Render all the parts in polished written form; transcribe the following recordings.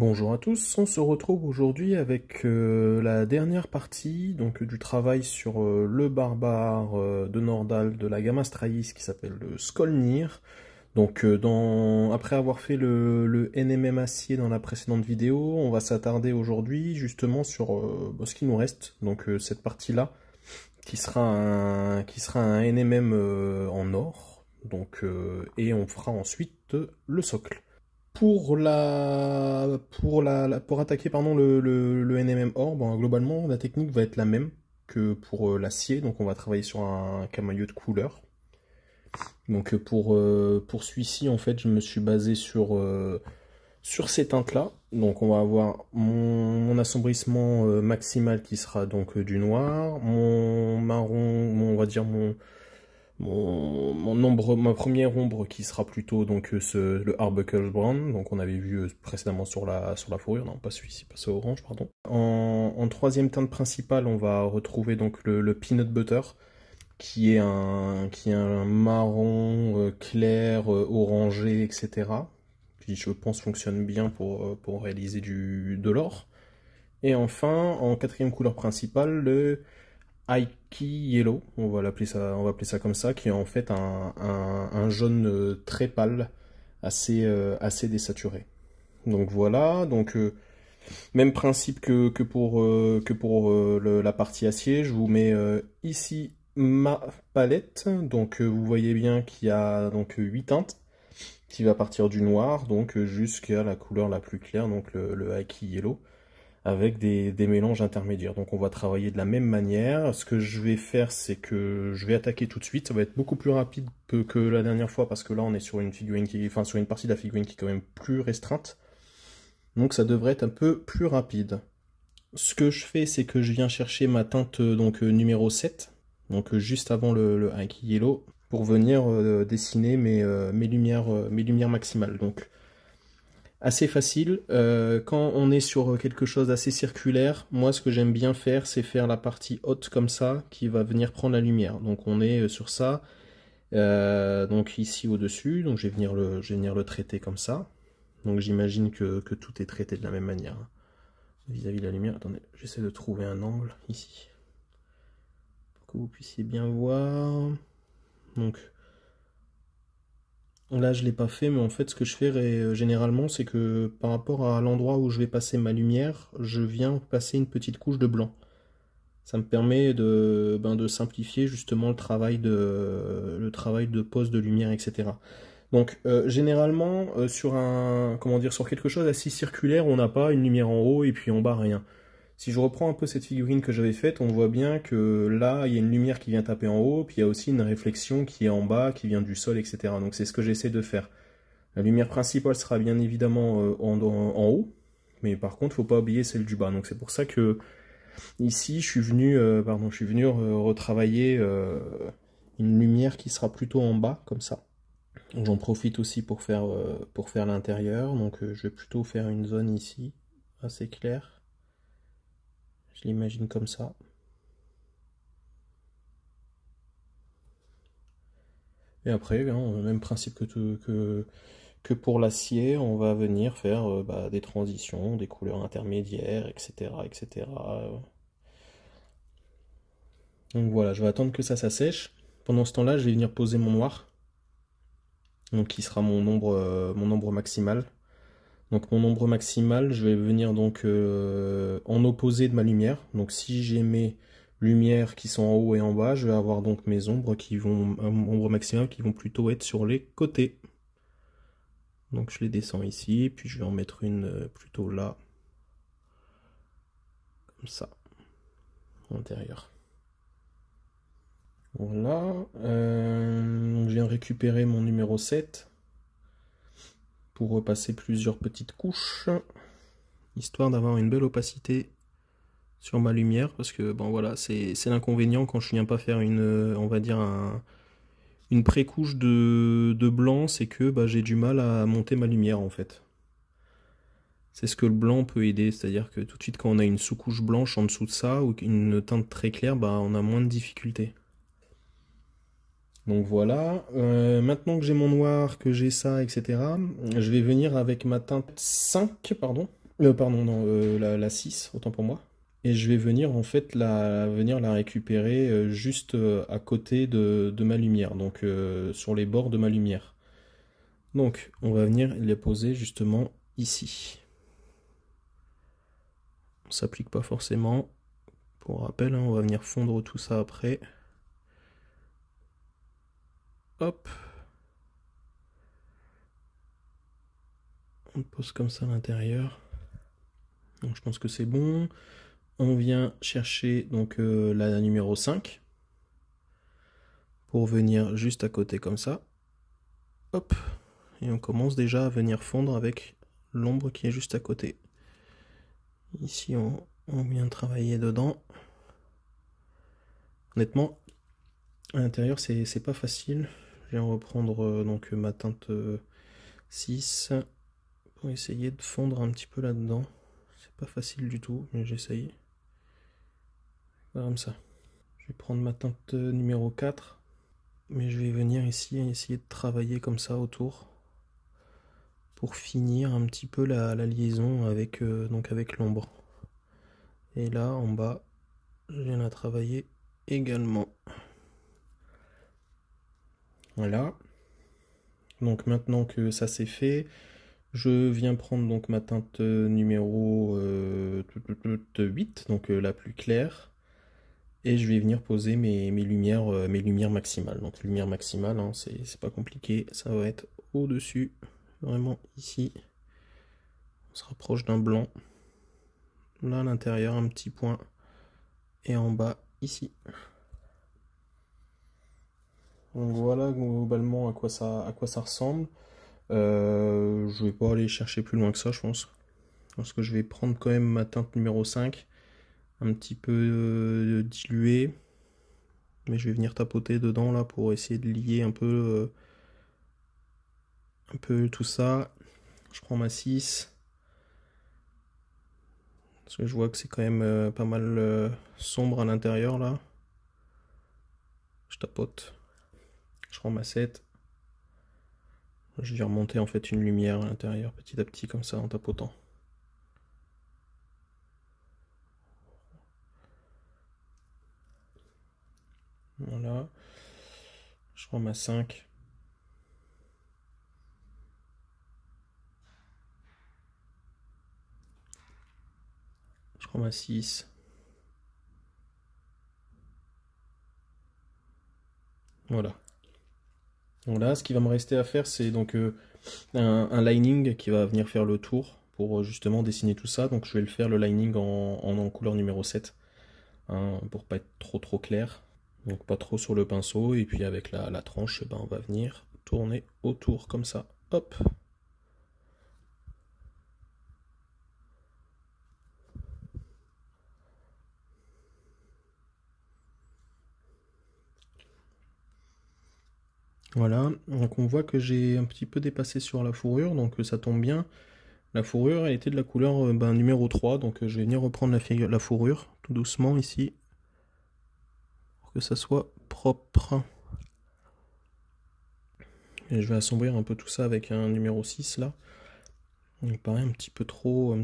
Bonjour à tous, on se retrouve aujourd'hui avec la dernière partie donc, du travail sur le barbare de Nordal de la gamme Astralis qui s'appelle le Skolnir. Donc après avoir fait le NMM acier dans la précédente vidéo, on va s'attarder aujourd'hui justement sur ce qui nous reste, donc cette partie-là qui sera un NMM en or, donc, et on fera ensuite le socle. Pour attaquer pardon, le NMM or, bon, globalement la technique va être la même que pour l'acier, donc on va travailler sur un camailleux de couleur. Donc pour celui-ci en fait je me suis basé sur ces teintes là, donc on va avoir mon assombrissement maximal qui sera donc du noir, mon marron, on va dire ma première ombre qui sera plutôt donc le Arbuckle Brown, donc on avait vu précédemment sur la fourrure, non pas celui-ci, pas ce orange, pardon. En troisième teinte principale, on va retrouver donc le Peanut Butter, qui est un marron clair, orangé, etc. Qui je pense fonctionne bien pour réaliser de l'or. Et enfin, en quatrième couleur principale, le Icy Yellow, on va appeler ça comme ça, qui est en fait un jaune très pâle, assez désaturé. Donc voilà, donc même principe que pour la partie acier, je vous mets ici ma palette, donc vous voyez bien qu'il y a donc 8 teintes, qui va partir du noir, donc jusqu'à la couleur la plus claire, donc le Icy Yellow, avec des mélanges intermédiaires. Donc on va travailler de la même manière. Ce que je vais faire, c'est que je vais attaquer tout de suite. Ça va être beaucoup plus rapide que la dernière fois, parce que là on est sur une figurine sur une partie de la figurine qui est quand même plus restreinte. Donc ça devrait être un peu plus rapide. Ce que je fais, c'est que je viens chercher ma teinte donc numéro 7, donc juste avant le Icy Yellow, pour venir dessiner mes lumières maximales. Donc assez facile. Quand on est sur quelque chose d'assez circulaire, moi ce que j'aime bien faire, c'est faire la partie haute comme ça, qui va venir prendre la lumière. Donc on est sur ça, donc ici au-dessus, donc je vais venir le traiter comme ça. Donc j'imagine que tout est traité de la même manière, hein, vis-à-vis de la lumière. Attendez, j'essaie de trouver un angle ici, pour que vous puissiez bien voir. Donc là, je ne l'ai pas fait, mais en fait, ce que je fais généralement, c'est que par rapport à l'endroit où je vais passer ma lumière, je viens passer une petite couche de blanc. Ça me permet de simplifier justement le travail de pose de lumière, etc. Donc, généralement, sur quelque chose assez circulaire, on n'a pas une lumière en haut et puis en bas, rien. Si je reprends un peu cette figurine que j'avais faite, on voit bien que là, il y a une lumière qui vient taper en haut, puis il y a aussi une réflexion qui est en bas, qui vient du sol, etc. Donc c'est ce que j'essaie de faire. La lumière principale sera bien évidemment en haut, mais par contre, il ne faut pas oublier celle du bas. Donc c'est pour ça que ici, je suis venu retravailler une lumière qui sera plutôt en bas, comme ça. J'en profite aussi pour faire l'intérieur. Donc je vais plutôt faire une zone ici, assez claire. Je l'imagine comme ça. Et après, même principe que pour l'acier, on va venir faire des transitions, des couleurs intermédiaires, etc., etc. Donc voilà, je vais attendre que ça sèche. Pendant ce temps-là, je vais venir poser mon noir, donc qui sera mon ombre maximale. Donc mon ombre maximale, je vais venir donc en opposé de ma lumière. Donc si j'ai mes lumières qui sont en haut et en bas, je vais avoir donc mes ombres ombres maximales qui vont plutôt être sur les côtés. Donc je les descends ici, puis je vais en mettre une plutôt là, comme ça, à l'intérieur. Voilà, je viens récupérer mon numéro 7. Pour repasser plusieurs petites couches, histoire d'avoir une belle opacité sur ma lumière, parce que bon voilà, c'est l'inconvénient quand je viens pas faire on va dire une pré-couche de blanc, c'est que j'ai du mal à monter ma lumière en fait. C'est ce que le blanc peut aider, c'est-à-dire que tout de suite quand on a une sous-couche blanche en dessous de ça, ou une teinte très claire, on a moins de difficultés. Donc voilà, maintenant que j'ai mon noir, que j'ai ça, etc., je vais venir avec ma teinte 5, pardon, Pardon, non, la 6, autant pour moi. Et je vais venir en fait venir la récupérer juste à côté de ma lumière, donc sur les bords de ma lumière. Donc on va venir les poser justement ici. On s'applique pas forcément. Pour rappel, hein, on va venir fondre tout ça après. Hop. On pose comme ça à l'intérieur. Donc je pense que c'est bon. On vient chercher donc la numéro 5 pour venir juste à côté comme ça. Hop. Et on commence déjà à venir fondre avec l'ombre qui est juste à côté. Ici on vient travailler dedans. Honnêtement, à l'intérieur c'est pas facile. Je viens reprendre donc ma teinte 6 pour essayer de fondre un petit peu là-dedans. C'est pas facile du tout, mais j'essaye. Comme ça. Je vais prendre ma teinte numéro 4, mais je vais venir ici et essayer de travailler comme ça autour pour finir un petit peu la liaison avec, donc avec l'ombre. Et là en bas, je viens la travailler également. Voilà. Donc maintenant que ça c'est fait, je viens prendre donc ma teinte numéro 8, donc la plus claire. Et je vais venir poser mes lumières maximales. Donc lumière maximale, hein, c'est pas compliqué, ça va être au-dessus, vraiment ici. On se rapproche d'un blanc. Là à l'intérieur, un petit point. Et en bas, ici. Donc voilà globalement à quoi ça ressemble. Je vais pas aller chercher plus loin que ça, je pense. Parce que je vais prendre quand même ma teinte numéro 5. Un petit peu diluée. Mais je vais venir tapoter dedans là pour essayer de lier un peu tout ça. Je prends ma 6. Parce que je vois que c'est quand même pas mal sombre à l'intérieur là. Je tapote. Je prends ma 7. Je vais remonter en fait une lumière à l'intérieur petit à petit comme ça en tapotant. Voilà. Je prends ma 5. Je prends ma 6. Voilà. Donc là, ce qui va me rester à faire, c'est donc un lining qui va venir faire le tour pour justement dessiner tout ça. Donc je vais le faire le lining en couleur numéro 7, hein, pour pas être trop clair. Donc pas trop sur le pinceau. Et puis avec la tranche, ben, on va venir tourner autour comme ça. Hop. Voilà, donc on voit que j'ai un petit peu dépassé sur la fourrure, donc ça tombe bien. La fourrure elle était de la couleur numéro 3, donc je vais venir reprendre la fourrure tout doucement ici, pour que ça soit propre. Et je vais assombrir un peu tout ça avec un numéro 6 là. Il me paraît un petit peu trop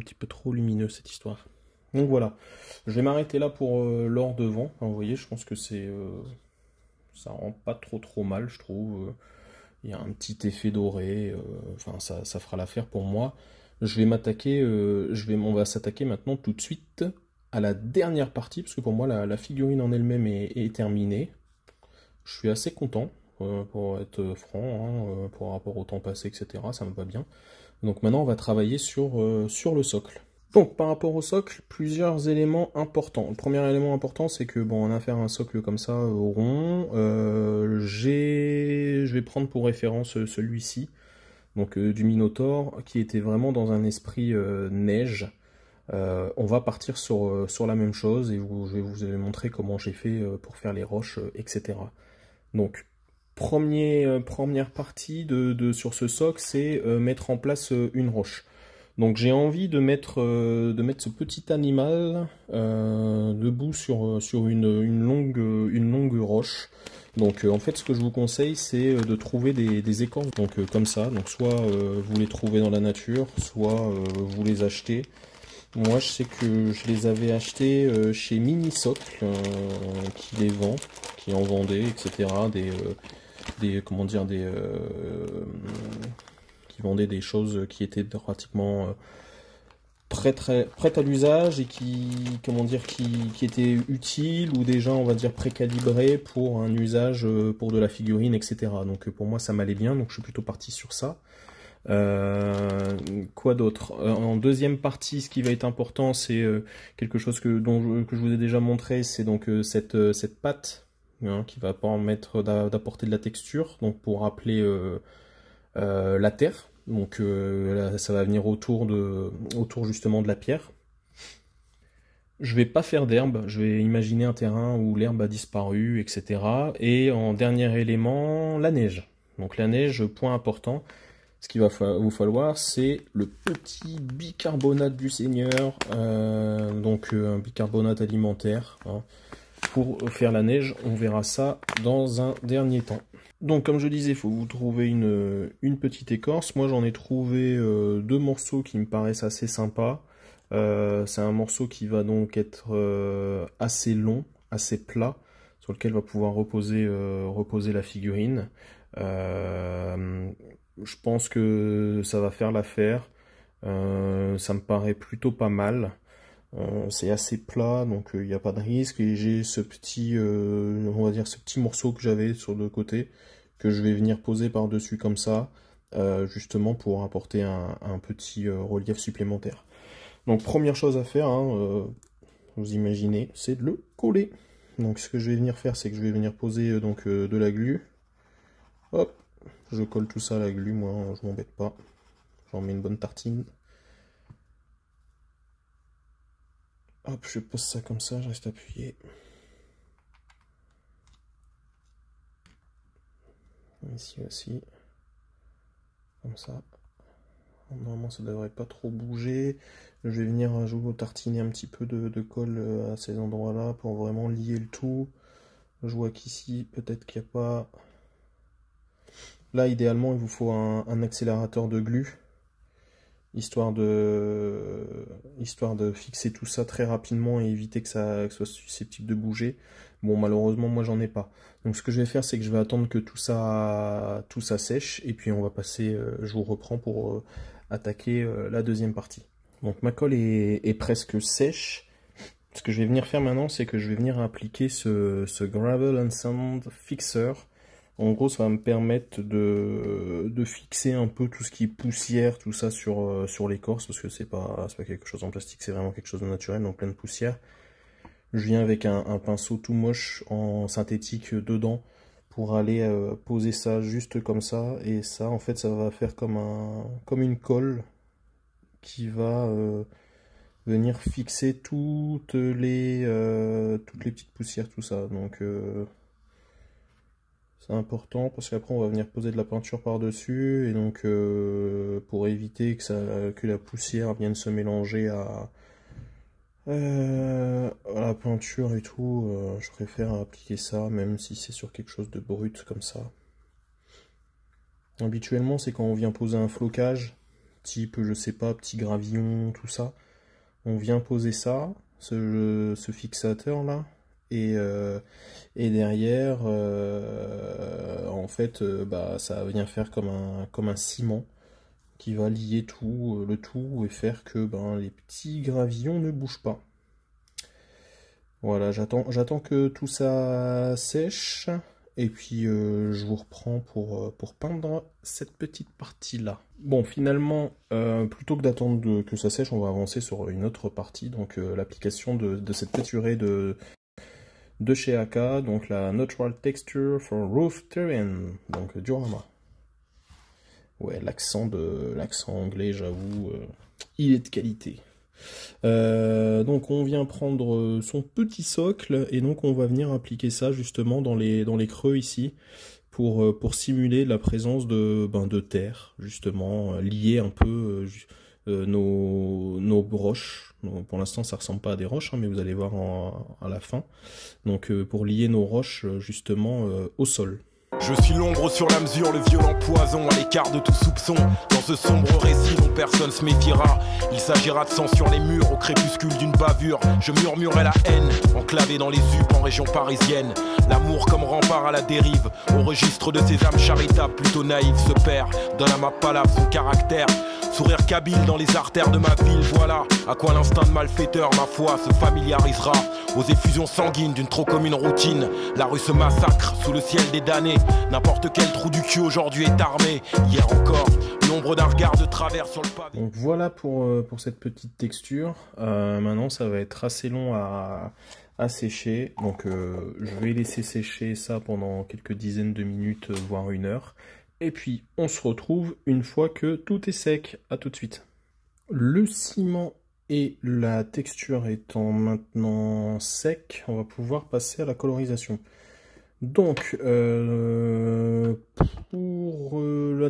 lumineux cette histoire. Donc voilà, je vais m'arrêter là pour l'or devant. Enfin, vous voyez, je pense que ça rend pas trop mal, je trouve. Il y a un petit effet doré, enfin ça fera l'affaire pour moi. Je vais m'attaquer, on va s'attaquer maintenant tout de suite à la dernière partie, parce que pour moi la figurine en elle-même est terminée. Je suis assez content, pour être franc, hein, par rapport au temps passé, etc. Ça me va bien. Donc maintenant on va travailler sur le socle. Donc par rapport au socle, plusieurs éléments importants. Le premier élément important, c'est que bon, on a affaire à un socle comme ça, rond. Je vais prendre pour référence celui-ci, donc du Minotaur, qui était vraiment dans un esprit neige. On va partir sur la même chose et je vais vous montrer comment j'ai fait pour faire les roches, etc. Donc première partie sur ce socle, c'est mettre en place une roche. Donc j'ai envie de mettre ce petit animal debout sur une longue roche. Donc en fait ce que je vous conseille c'est de trouver des écorces donc comme ça, donc soit vous les trouvez dans la nature, soit vous les achetez. Moi je sais que je les avais achetés chez Minisocle qui les vend, qui en vendait, etc. Comment dire, qui vendaient des choses qui étaient pratiquement prêtes à l'usage et comment dire, qui étaient utiles ou déjà on va dire précalibrées pour un usage pour de la figurine, etc. Donc pour moi ça m'allait bien, donc je suis plutôt parti sur ça. Quoi d'autre? En deuxième partie, ce qui va être important, c'est quelque chose que je vous ai déjà montré, c'est donc cette pâte qui va permettre d'apporter de la texture, donc pour rappeler la terre. Donc là, ça va venir autour justement de la pierre. Je vais pas faire d'herbe, je vais imaginer un terrain où l'herbe a disparu, etc. Et en dernier élément, la neige. Donc la neige, point important. Ce qu'il va vous falloir, c'est le petit bicarbonate du Seigneur, donc un bicarbonate alimentaire, hein, pour faire la neige. On verra ça dans un dernier temps. Donc comme je disais, il faut vous trouver une petite écorce. Moi j'en ai trouvé deux morceaux qui me paraissent assez sympas. C'est un morceau qui va donc être assez long, assez plat, sur lequel va pouvoir reposer la figurine. Je pense que ça va faire l'affaire. Ça me paraît plutôt pas mal. C'est assez plat, donc il n'y a pas de risque. Et j'ai ce petit, on va dire ce petit morceau que j'avais sur le côté, que je vais venir poser par-dessus comme ça, justement pour apporter un petit relief supplémentaire. Donc première chose à faire, hein, vous imaginez, c'est de le coller. Donc ce que je vais venir faire, c'est que je vais venir poser donc de la glu. Hop. Je colle tout ça à la glu, moi je m'embête pas. J'en mets une bonne tartine. Hop, je pose ça comme ça, je reste appuyé. Ici aussi. Comme ça. Normalement ça devrait pas trop bouger. Je vais venir tartiner un petit peu de colle à ces endroits-là pour vraiment lier le tout. Je vois qu'ici, peut-être qu'il n'y a pas... Là, idéalement, il vous faut un accélérateur de glu, histoire de fixer tout ça très rapidement et éviter que ça soit susceptible de bouger. Bon, malheureusement, moi, j'en ai pas. Donc, ce que je vais faire, c'est que je vais attendre que tout ça sèche, et puis on va passer, je vous reprends pour attaquer la deuxième partie. Donc, ma colle est presque sèche. Ce que je vais venir faire maintenant, c'est que je vais venir appliquer ce Gravel and Sand Fixer. En gros, ça va me permettre de fixer un peu tout ce qui est poussière, tout ça sur l'écorce, parce que c'est pas quelque chose en plastique, c'est vraiment quelque chose de naturel, donc plein de poussière. Je viens avec un pinceau tout moche en synthétique dedans pour aller poser ça juste comme ça, et ça, en fait, ça va faire comme une colle qui va venir fixer toutes les petites poussières, tout ça. Donc c'est important parce qu'après on va venir poser de la peinture par-dessus, et donc pour éviter que la poussière vienne se mélanger à la peinture et tout, je préfère appliquer ça même si c'est sur quelque chose de brut comme ça. Habituellement c'est quand on vient poser un flocage, type je sais pas, petit gravillon, tout ça, on vient poser ça, ce fixateur là. Et derrière, en fait, ça vient faire comme un ciment qui va lier le tout et faire que les petits gravillons ne bougent pas. Voilà, j'attends que tout ça sèche, et puis je vous reprends pour peindre cette petite partie-là. Bon, finalement, plutôt que d'attendre que ça sèche, on va avancer sur une autre partie, donc l'application de cette peinturée de chez Aka, donc la Natural Texture for Roof Terrain, donc diorama. Ouais, l'accent anglais, j'avoue, il est de qualité. Donc on vient prendre son petit socle, et donc on va venir appliquer ça justement dans les creux ici, pour simuler la présence de terre, justement, liée un peu nos broches. Donc, pour l'instant, ça ressemble pas à des roches, hein, mais vous allez voir à la fin. Donc pour lier nos roches justement au sol. Je suis l'ombre sur la mesure, le violent poison à l'écart de tout soupçon. Dans ce sombre récit dont personne se méfiera, il s'agira de sang sur les murs au crépuscule d'une bavure. Je murmurais la haine, enclavé dans les UP en région parisienne. L'amour comme rempart à la dérive, au registre de ces âmes charitables plutôt naïves se perd. Donne à ma palabre son caractère, sourire kabyle dans les artères de ma ville. Voilà à quoi l'instinct de malfaiteur, ma foi, se familiarisera. Aux effusions sanguines d'une trop commune routine, la rue se massacre sous le ciel des damnés. N'importe quel trou du cul aujourd'hui est armé. Hier encore, l'ombre d'un regard de travers sur le pavé. Donc voilà pour cette petite texture. Maintenant ça va être assez long à sécher. Donc je vais laisser sécher ça pendant quelques dizaines de minutes, voire 1 heure. Et puis on se retrouve une fois que tout est sec. À tout de suite. Le ciment et la texture étant maintenant sec, on va pouvoir passer à la colorisation. Donc, pour la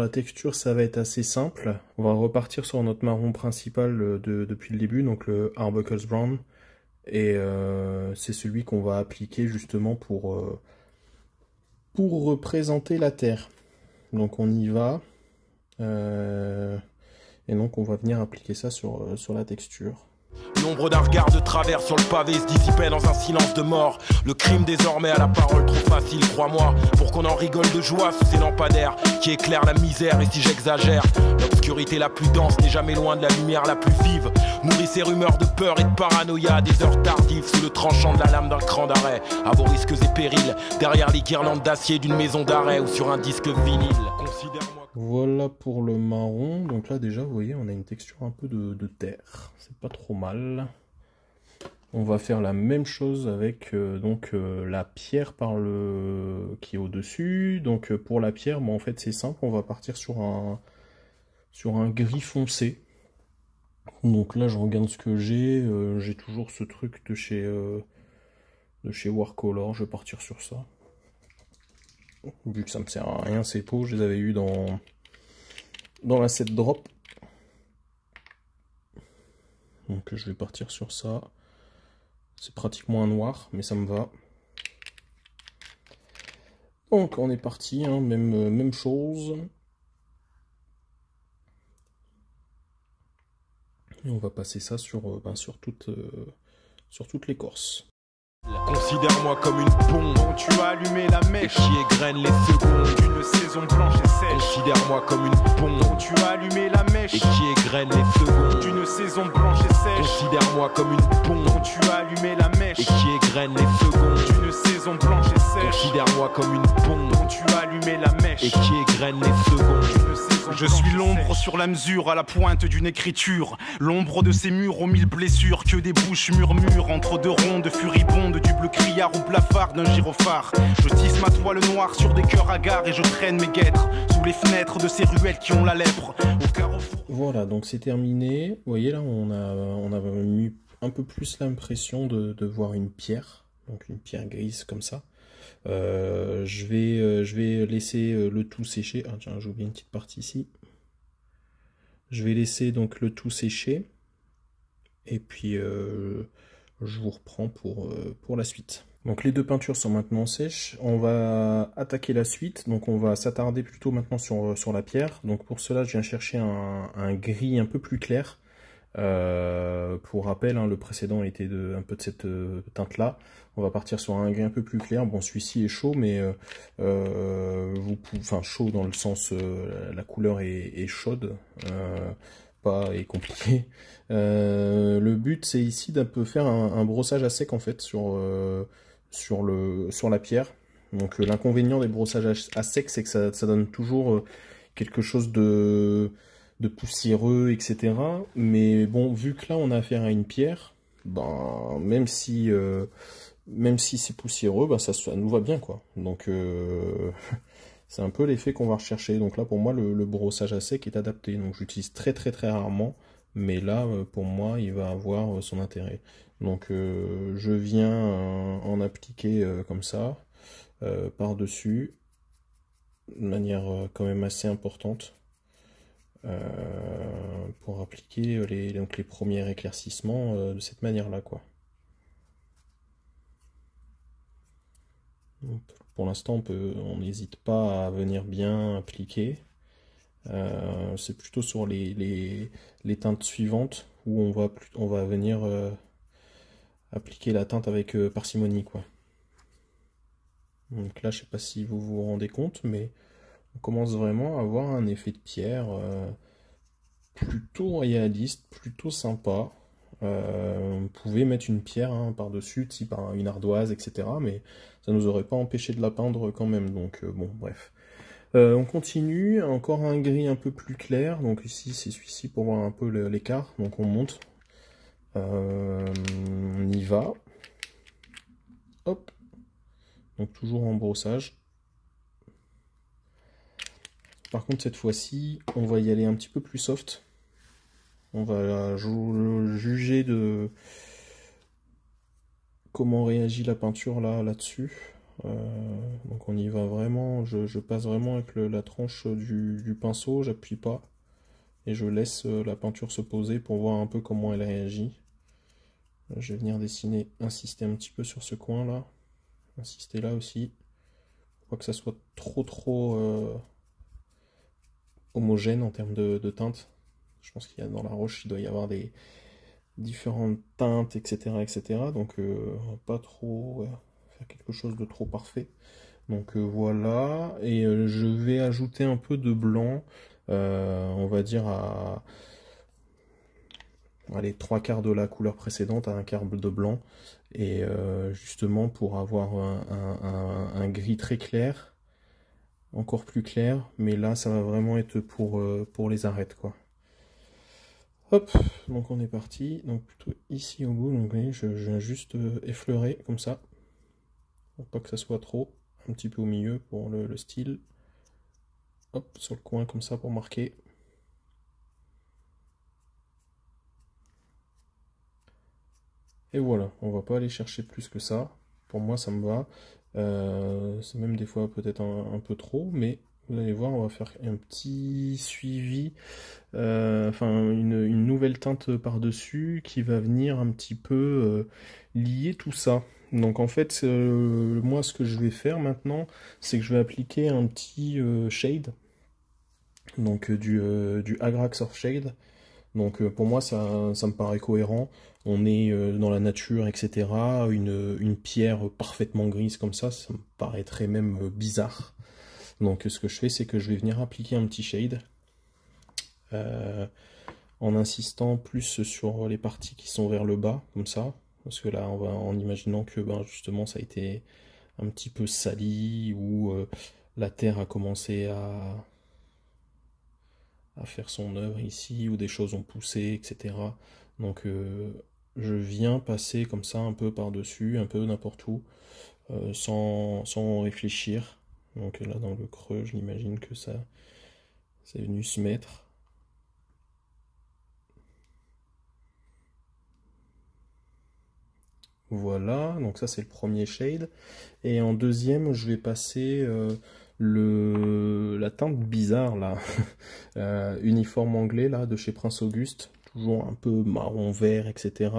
texture ça va être assez simple. On va repartir sur notre marron principal depuis le début, donc le Arbuckle's Brown. Et c'est celui qu'on va appliquer justement pour représenter la terre. Donc on y va. Et donc on va venir appliquer ça sur la texture. L'ombre d'un regard de travers sur le pavé se dissipait dans un silence de mort. Le crime désormais à la parole trop facile, crois-moi, pour qu'on en rigole de joie sous ces lampadaires qui éclairent la misère. Et si j'exagère, l'obscurité la plus dense n'est jamais loin de la lumière la plus vive. Nourrit ces rumeurs de peur et de paranoïa à des heures tardives sous le tranchant de la lame d'un cran d'arrêt. À vos risques et périls, derrière les guirlandes d'acier d'une maison d'arrêt ou sur un disque vinyle. Considère-moi. Voilà pour le marron. Donc là déjà vous voyez on a une texture un peu de terre. C'est pas trop mal. On va faire la même chose avec la pierre qui est au dessus. Donc pour la pierre, bon, en fait c'est simple, on va partir sur un gris foncé. Donc là je regarde ce que j'ai. J'ai toujours ce truc de chez Warcolor. Je vais partir sur ça. Vu que ça me sert à rien ces pots, je les avais eu dans la set drop. Donc je vais partir sur ça. C'est pratiquement un noir, mais ça me va. Donc on est parti, hein, même chose. Et on va passer ça sur toute l'écorce. Considère-moi comme une bombe dont tu as allumé la mèche qui égrène les secondes d'une saison blanche et sèche. Considère-moi comme une bombe dont tu as allumé la mèche et qui égrène les secondes d'une saison blanche et sèche. Considère-moi comme une bombe dont tu as allumé la mèche et qui égrène les secondes d'une saison blanche et sèche. Considère-moi comme une bombe dont tu as allumé la mèche et qui égrène les secondes d'une saison. Je suis l'ombre sur la mesure, à la pointe d'une écriture. L'ombre de ces murs aux 1000 blessures, que des bouches murmurent entre deux rondes furibondes, du bleu criard ou blafard d'un gyrophare. Je tisse ma toile noire sur des cœurs hagards et je traîne mes guêtres sous les fenêtres de ces ruelles qui ont la lèpre. Au carrefour. Voilà, donc c'est terminé. Vous voyez là, on a eu un peu plus l'impression de voir une pierre, donc une pierre grise comme ça. Je vais laisser le tout sécher. Ah tiens, j'ai oublié une petite partie ici. Je vais laisser donc le tout sécher. Et puis je vous reprends pour la suite. Donc les deux peintures sont maintenant sèches. On va attaquer la suite. Donc on va s'attarder plutôt maintenant sur la pierre. Donc pour cela, je viens chercher un gris un peu plus clair. Pour rappel, hein, le précédent était un peu de cette teinte-là. On va partir sur un gris un peu plus clair. Bon, celui-ci est chaud, mais chaud dans le sens la couleur est chaude, pas est compliqué. Le but, c'est ici d'un peu faire un brossage à sec en fait sur la pierre. Donc l'inconvénient des brossages à sec, c'est que ça donne toujours quelque chose de poussiéreux, etc. Mais bon, vu que là on a affaire à une pierre, ben, même si c'est poussiéreux, ben, ça nous va bien, quoi. Donc c'est un peu l'effet qu'on va rechercher. Donc là pour moi le brossage à sec est adapté. Donc j'utilise très rarement, mais là pour moi il va avoir son intérêt. Donc je viens en appliquer comme ça par dessus de manière quand même assez importante. pour appliquer donc les premiers éclaircissements de cette manière-là, quoi. Donc, pour l'instant, on n'hésite pas à venir bien appliquer. C'est plutôt sur les teintes suivantes où on va venir appliquer la teinte avec parcimonie, quoi. Donc là, je sais pas si vous vous rendez compte, mais on commence vraiment à avoir un effet de pierre plutôt réaliste, plutôt sympa. On pouvait mettre une pierre par-dessus, type une ardoise, etc. Mais ça nous aurait pas empêché de la peindre quand même. Donc bon, bref. On continue, encore un gris un peu plus clair. Donc ici, c'est celui-ci pour voir un peu l'écart. Donc on monte. On y va. Hop. Donc toujours en brossage. Par contre, cette fois-ci, on va y aller un petit peu plus soft. On va juger de comment réagit la peinture là-dessus. Donc on y va vraiment, je passe vraiment avec la tranche du pinceau, j'appuie pas. Et je laisse la peinture se poser pour voir un peu comment elle réagit. Je vais venir dessiner, insister un petit peu sur ce coin là. Insister là aussi. Pas que ça soit trop homogène en termes de teinte. Je pense qu'il y a dans la roche, il doit y avoir des différentes teintes, etc. etc. Donc pas trop faire quelque chose de trop parfait. Donc voilà. Et je vais ajouter un peu de blanc. On va dire à allez, 3/4 de la couleur précédente à 1/4 de blanc. Et justement pour avoir un gris très clair. Encore plus clair. Mais là ça va vraiment être pour les arêtes, quoi. Hop, donc on est parti, donc plutôt ici au bout, donc vous voyez, je viens juste effleurer comme ça, pour pas que ça soit trop, un petit peu au milieu pour le style, hop, sur le coin comme ça pour marquer. Et voilà, on va pas aller chercher plus que ça, pour moi ça me va, c'est même des fois peut-être un peu trop, mais vous allez voir, on va faire un petit suivi, enfin une nouvelle teinte par-dessus qui va venir un petit peu lier tout ça. Donc en fait, moi ce que je vais faire maintenant, c'est que je vais appliquer un petit shade, donc du Agrax Surf Shade. Donc pour moi ça me paraît cohérent. On est dans la nature, etc. Une pierre parfaitement grise comme ça me paraîtrait même bizarre. Donc ce que je fais, c'est que je vais venir appliquer un petit shade en insistant plus sur les parties qui sont vers le bas, comme ça. Parce que là, on va en imaginant que justement ça a été un petit peu sali ou la terre a commencé à faire son œuvre ici, ou des choses ont poussé, etc. Donc je viens passer comme ça un peu par-dessus, un peu n'importe où, sans réfléchir. Donc là dans le creux, je l'imagine que ça c'est venu se mettre. Voilà, donc ça c'est le premier shade. Et en deuxième, je vais passer la teinte bizarre là, uniforme anglais là de chez Prince Auguste, toujours un peu marron vert, etc.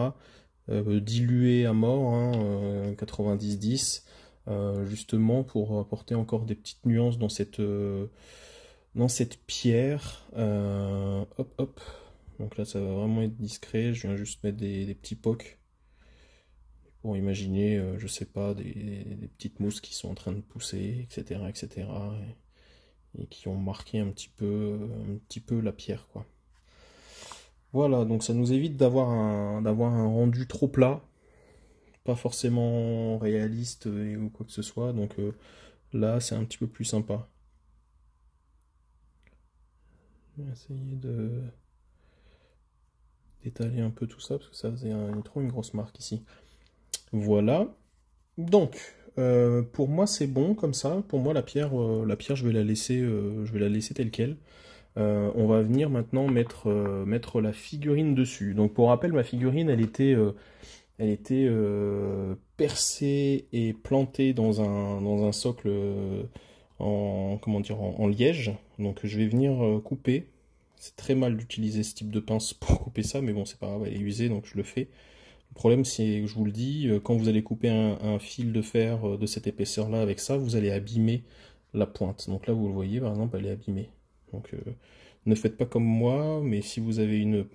Dilué à mort, hein, 90-10. Justement pour apporter encore des petites nuances dans cette pierre. Hop hop, donc là ça va vraiment être discret, je viens juste mettre des petits pocs pour imaginer, je sais pas, des petites mousses qui sont en train de pousser, etc. etc. et qui ont marqué un petit peu la pierre, quoi. Voilà, donc ça nous évite d'avoir un rendu trop plat, pas forcément réaliste ou quoi que ce soit, donc là c'est un petit peu plus sympa. Je vais essayer d'étaler un peu tout ça, parce que ça faisait trop une grosse marque ici. Voilà, donc pour moi c'est bon comme ça. Pour moi la pierre je vais la laisser telle quelle. On va venir maintenant mettre la figurine dessus. Donc pour rappel, ma figurine elle était percée et plantée dans un socle en liège. Donc je vais venir couper C'est très mal d'utiliser ce type de pince pour couper ça, mais bon, c'est pas grave, elle est usée, donc je le fais. Le problème, c'est, je vous le dis, quand vous allez couper un fil de fer de cette épaisseur-là avec ça, vous allez abîmer la pointe. Donc là, vous le voyez, par exemple, elle est abîmée. Donc, ne faites pas comme moi, mais si vous avez une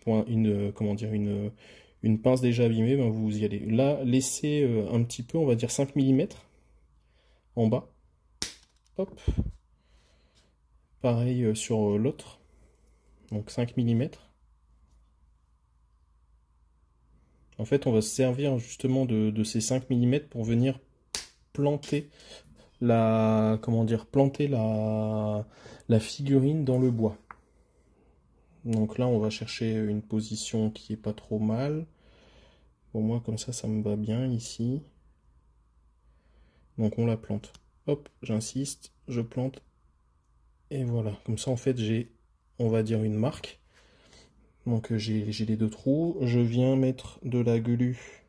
pince déjà abîmée, ben vous y allez. Là, laissez un petit peu, on va dire 5 mm en bas. Hop. Pareil sur l'autre. Donc 5 mm. En fait, on va se servir justement de ces 5 mm pour venir planter planter la figurine dans le bois. Donc là, on va chercher une position qui est pas trop mal. Pour moi, comme ça me va bien ici. Donc on la plante. Hop, j'insiste, je plante. Et voilà, comme ça en fait j'ai, on va dire, une marque. Donc j'ai les deux trous. Je viens mettre de la glu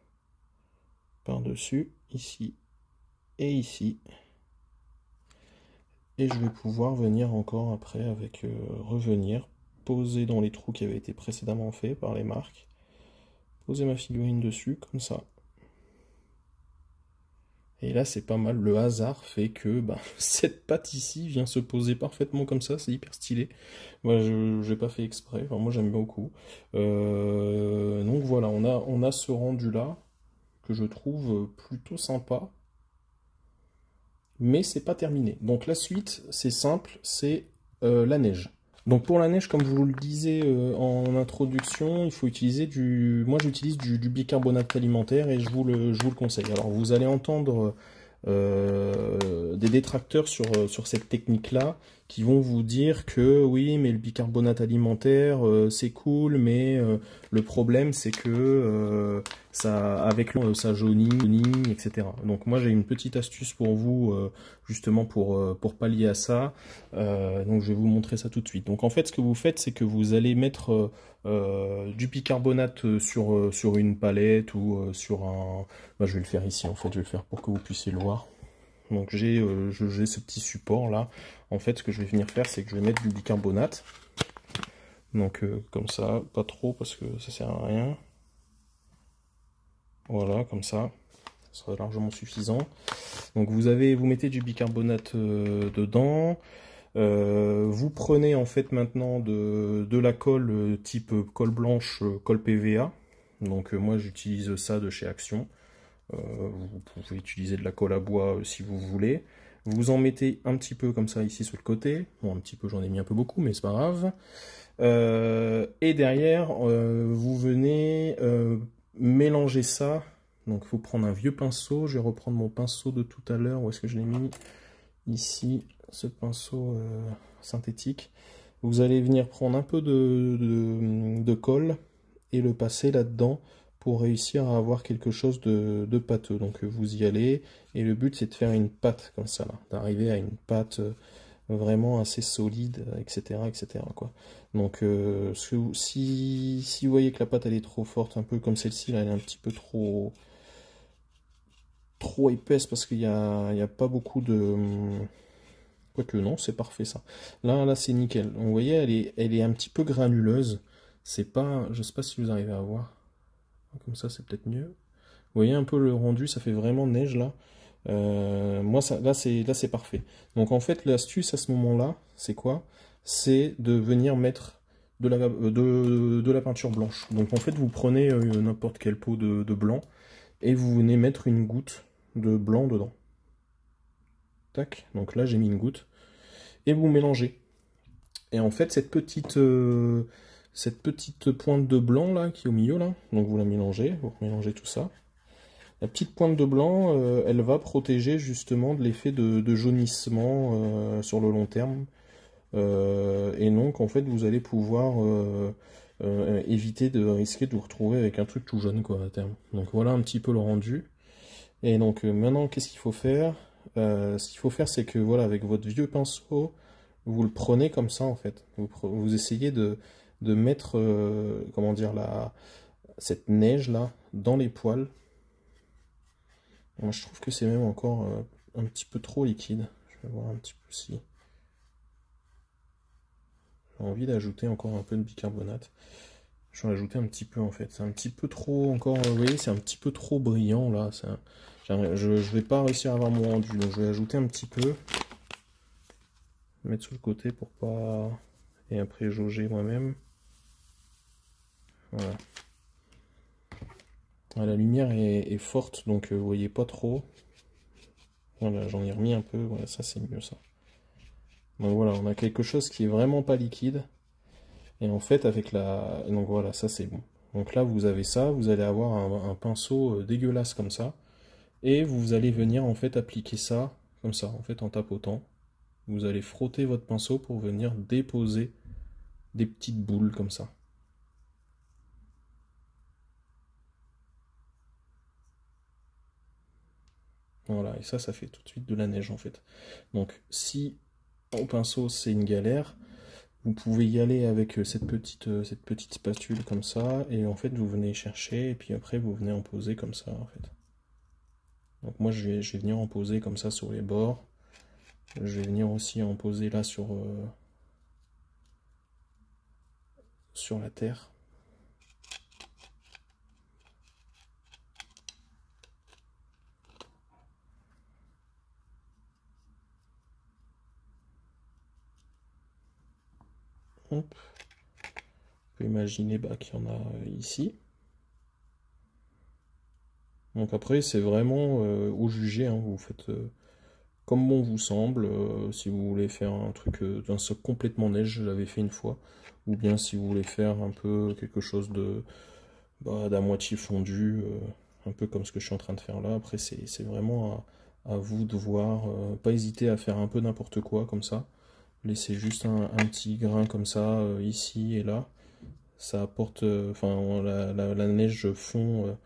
par-dessus, ici et ici. Et je vais pouvoir venir encore après avec revenir, poser dans les trous qui avaient été précédemment faits par les marques. Poser ma figurine dessus, comme ça. Et là, c'est pas mal. Le hasard fait que cette patte ici vient se poser parfaitement comme ça. C'est hyper stylé. Voilà, je n'ai pas fait exprès. Enfin, moi, j'aime beaucoup. Donc voilà, on a ce rendu-là que je trouve plutôt sympa. Mais c'est pas terminé. Donc la suite, c'est simple, c'est la neige. Donc pour la neige, comme je vous le disais en introduction, il faut utiliser moi j'utilise du bicarbonate alimentaire et je vous le conseille. Alors vous allez entendre des détracteurs sur cette technique-là qui vont vous dire que oui, mais le bicarbonate alimentaire c'est cool, mais le problème c'est que avec l'eau ça jaunit, etc. Donc moi j'ai une petite astuce pour vous justement pour pallier à ça. Donc je vais vous montrer ça tout de suite. Donc en fait ce que vous faites, c'est que vous allez mettre du bicarbonate sur une palette ou sur un... je vais le faire ici en fait, je vais le faire pour que vous puissiez le voir. Donc j'ai ce petit support là. En fait ce que je vais venir faire, c'est que je vais mettre du bicarbonate. Donc comme ça, pas trop parce que ça sert à rien. Voilà, comme ça sera largement suffisant. Donc vous mettez du bicarbonate dedans. Vous prenez en fait maintenant de la colle type colle blanche, colle PVA. Donc moi j'utilise ça de chez Action. Vous pouvez utiliser de la colle à bois si vous voulez. Vous en mettez un petit peu comme ça ici sur le côté. Bon, un petit peu, j'en ai mis un peu beaucoup, mais c'est pas grave. Et derrière, vous venez mélanger ça. Donc il faut prendre un vieux pinceau. Je vais reprendre mon pinceau de tout à l'heure. Où est-ce que je l'ai mis? Ici, ce pinceau synthétique. Vous allez venir prendre un peu de colle et le passer là-dedans pour réussir à avoir quelque chose de pâteux. Donc vous y allez, et le but c'est de faire une pâte comme ça, d'arriver à une pâte vraiment assez solide, etc. etc. quoi. Donc si vous voyez que la pâte elle est trop forte, un peu comme celle-ci, là elle est un petit peu trop épaisse parce qu'il n'y a pas beaucoup de... Quoique non, c'est parfait ça. Là c'est nickel. Donc, vous voyez, elle est un petit peu granuleuse. C'est pas... Je sais pas si vous arrivez à voir. Comme ça, c'est peut-être mieux. Vous voyez un peu le rendu, ça fait vraiment neige là. Moi, là, c'est parfait. Donc en fait, l'astuce à ce moment-là, c'est quoi? C'est de venir mettre de la peinture blanche. Donc en fait, vous prenez n'importe quelle peau de blanc et vous venez mettre une goutte de blanc dedans. Tac, donc là j'ai mis une goutte. Et vous mélangez. Et en fait, cette petite pointe de blanc là qui est au milieu là, donc vous la mélangez, vous mélangez tout ça. La petite pointe de blanc, elle va protéger justement de l'effet de jaunissement sur le long terme. Et donc en fait vous allez pouvoir éviter de risquer de vous retrouver avec un truc tout jaune quoi à terme. Donc voilà un petit peu le rendu. Et donc maintenant qu'est-ce qu'il faut faire? Ce qu'il faut faire, c'est que voilà, avec votre vieux pinceau, vous le prenez comme ça en fait. Vous essayez de mettre comment dire cette neige là dans les poils. Moi je trouve que c'est même encore un petit peu trop liquide. Je vais voir un petit peu si J'ai envie d'ajouter encore un peu de bicarbonate. Je vais ajouter un petit peu en fait. C'est un petit peu trop encore, vous voyez, c'est un petit peu trop brillant là. Je vais pas réussir à avoir mon rendu, donc je vais ajouter un petit peu. Mettre sur le côté pour pas... Et après jauger moi-même. Voilà. Ah, la lumière est forte, donc vous voyez pas trop. Voilà, j'en ai remis un peu. Voilà, ça c'est mieux ça. Donc voilà, on a quelque chose qui est vraiment pas liquide. Et en fait, avec la... Donc voilà, ça c'est bon. Donc là, vous avez ça, vous allez avoir un pinceau dégueulasse comme ça. Et vous allez venir en fait appliquer ça, comme ça, en fait en tapotant. Vous allez frotter votre pinceau pour venir déposer des petites boules comme ça. Voilà, et ça fait tout de suite de la neige en fait. Donc si au pinceau c'est une galère, vous pouvez y aller avec cette petite spatule comme ça, et en fait vous venez chercher, et puis après vous venez en poser comme ça en fait. Donc moi je vais venir en poser comme ça sur les bords. Je vais venir aussi en poser là sur la terre. Hop. On peut imaginer qu'il y en a ici. Donc après c'est vraiment au jugé, hein, vous faites comme bon vous semble. Si vous voulez faire un truc d'un soc complètement neige, je l'avais fait une fois, ou bien si vous voulez faire un peu quelque chose de d'à moitié fondu, un peu comme ce que je suis en train de faire là. Après c'est vraiment à vous de voir, pas hésiter à faire un peu n'importe quoi comme ça. Laissez juste un petit grain comme ça ici et là. Ça apporte, enfin la neige fond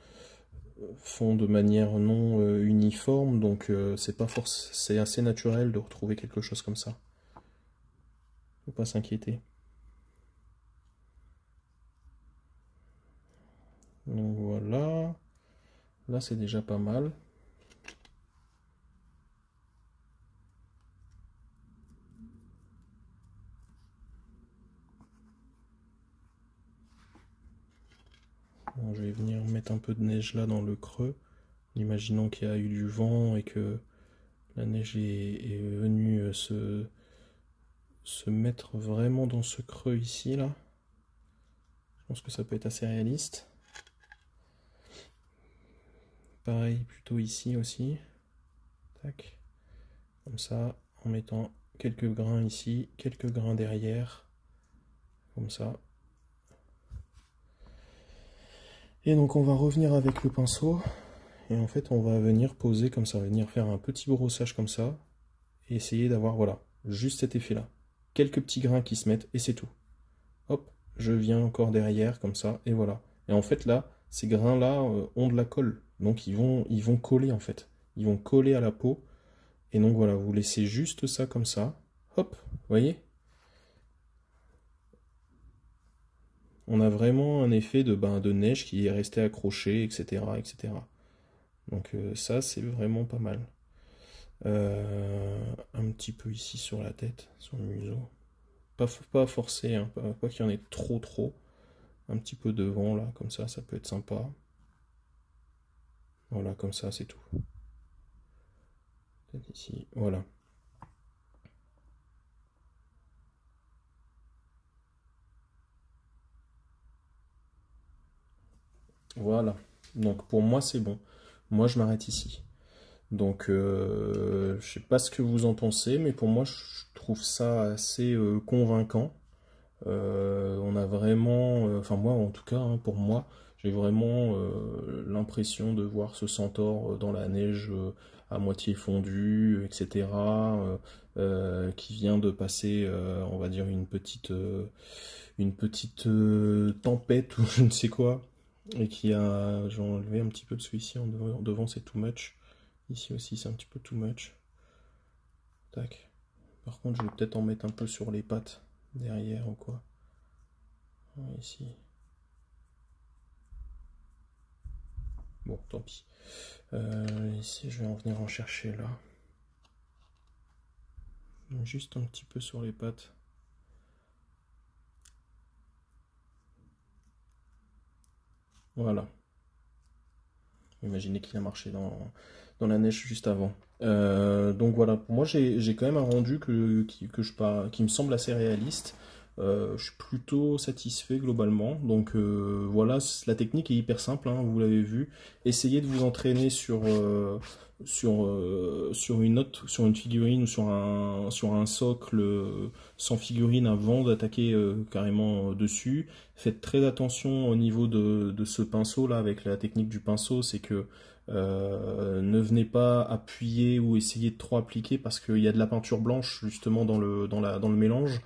de manière non uniforme, donc c'est assez naturel de retrouver quelque chose comme ça. Faut pas s'inquiéter. Donc voilà, là c'est déjà pas mal. Bon, je vais venir mettre un peu de neige là dans le creux, imaginons qu'il y a eu du vent et que la neige est venue se mettre vraiment dans ce creux ici là. Je pense que ça peut être assez réaliste. Pareil plutôt ici aussi. Tac. Comme ça, en mettant quelques grains ici, quelques grains derrière. Comme ça. Et donc on va revenir avec le pinceau. Et en fait on va venir poser comme ça, venir faire un petit brossage comme ça. Et essayer d'avoir, voilà, juste cet effet là. Quelques petits grains qui se mettent et c'est tout. Hop, je viens encore derrière comme ça et voilà. Et en fait là, ces grains là ont de la colle. Donc ils vont coller en fait. Ils vont coller à la peau. Et donc voilà, vous laissez juste ça comme ça. Hop, vous voyez? On a vraiment un effet de neige qui est resté accroché, etc. etc. Donc ça, c'est vraiment pas mal. Un petit peu ici sur la tête, sur le museau. Pas forcé, hein, pas qu'il y en ait trop. Un petit peu devant, là, comme ça peut être sympa. Voilà, comme ça, c'est tout. Peut-être ici, voilà. Voilà. Donc pour moi, c'est bon. Moi, je m'arrête ici. Donc, je sais pas ce que vous en pensez, mais pour moi, je trouve ça assez convaincant. On a vraiment, enfin moi en tout cas, hein, pour moi, j'ai vraiment l'impression de voir ce centaure dans la neige à moitié fondue, etc. Qui vient de passer, on va dire, une petite tempête ou je ne sais quoi. Et qui a, j'ai enlevé un petit peu de celui-ci en devant, c'est too much. Ici aussi, c'est un petit peu too much. Tac. Par contre, je vais peut-être en mettre un peu sur les pattes, derrière ou quoi. Ici. Bon, tant pis. Ici, je vais en venir en chercher là. Juste un petit peu sur les pattes. Voilà. Imaginez qu'il a marché dans la neige juste avant. Donc voilà, pour moi j'ai quand même un rendu qui me semble assez réaliste. Je suis plutôt satisfait globalement. Donc voilà, la technique est hyper simple, hein, vous l'avez vu. Essayez de vous entraîner sur une figurine ou sur un socle sans figurine avant d'attaquer carrément dessus. Faites très attention au niveau de ce pinceau là, avec la technique du pinceau, c'est que ne venez pas appuyer ou essayer de trop appliquer parce qu'il y a de la peinture blanche justement dans le mélange.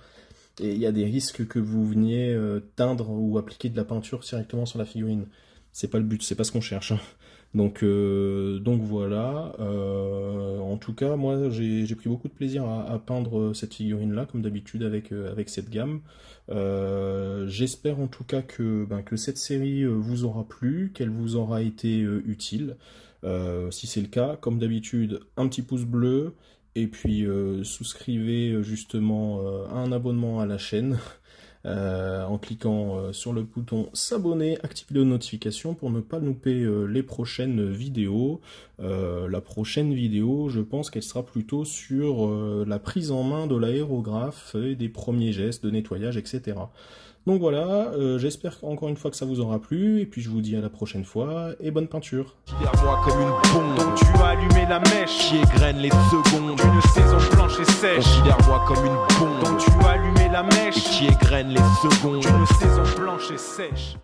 Et il y a des risques que vous veniez teindre ou appliquer de la peinture directement sur la figurine. C'est pas le but, c'est pas ce qu'on cherche. Donc voilà. En tout cas, moi j'ai pris beaucoup de plaisir à peindre cette figurine-là, comme d'habitude avec cette gamme. J'espère en tout cas que cette série vous aura plu, qu'elle vous aura été utile. Si c'est le cas, comme d'habitude, un petit pouce bleu. Et puis souscrivez justement à un abonnement à la chaîne en cliquant sur le bouton s'abonner, activez les notifications pour ne pas louper les prochaines vidéos. La prochaine vidéo, je pense qu'elle sera plutôt sur la prise en main de l'aérographe et des premiers gestes de nettoyage, etc. Donc voilà, j'espère encore une fois que ça vous aura plu, et puis je vous dis à la prochaine fois, et bonne peinture. Considère-moi comme une bombe dont tu as allumé la mèche, qui égrène les secondes d'une saison blanche et sèche. Considère-moi comme une bombe dont tu as allumé la mèche, et qui égrène les secondes d'une saison blanche et sèche.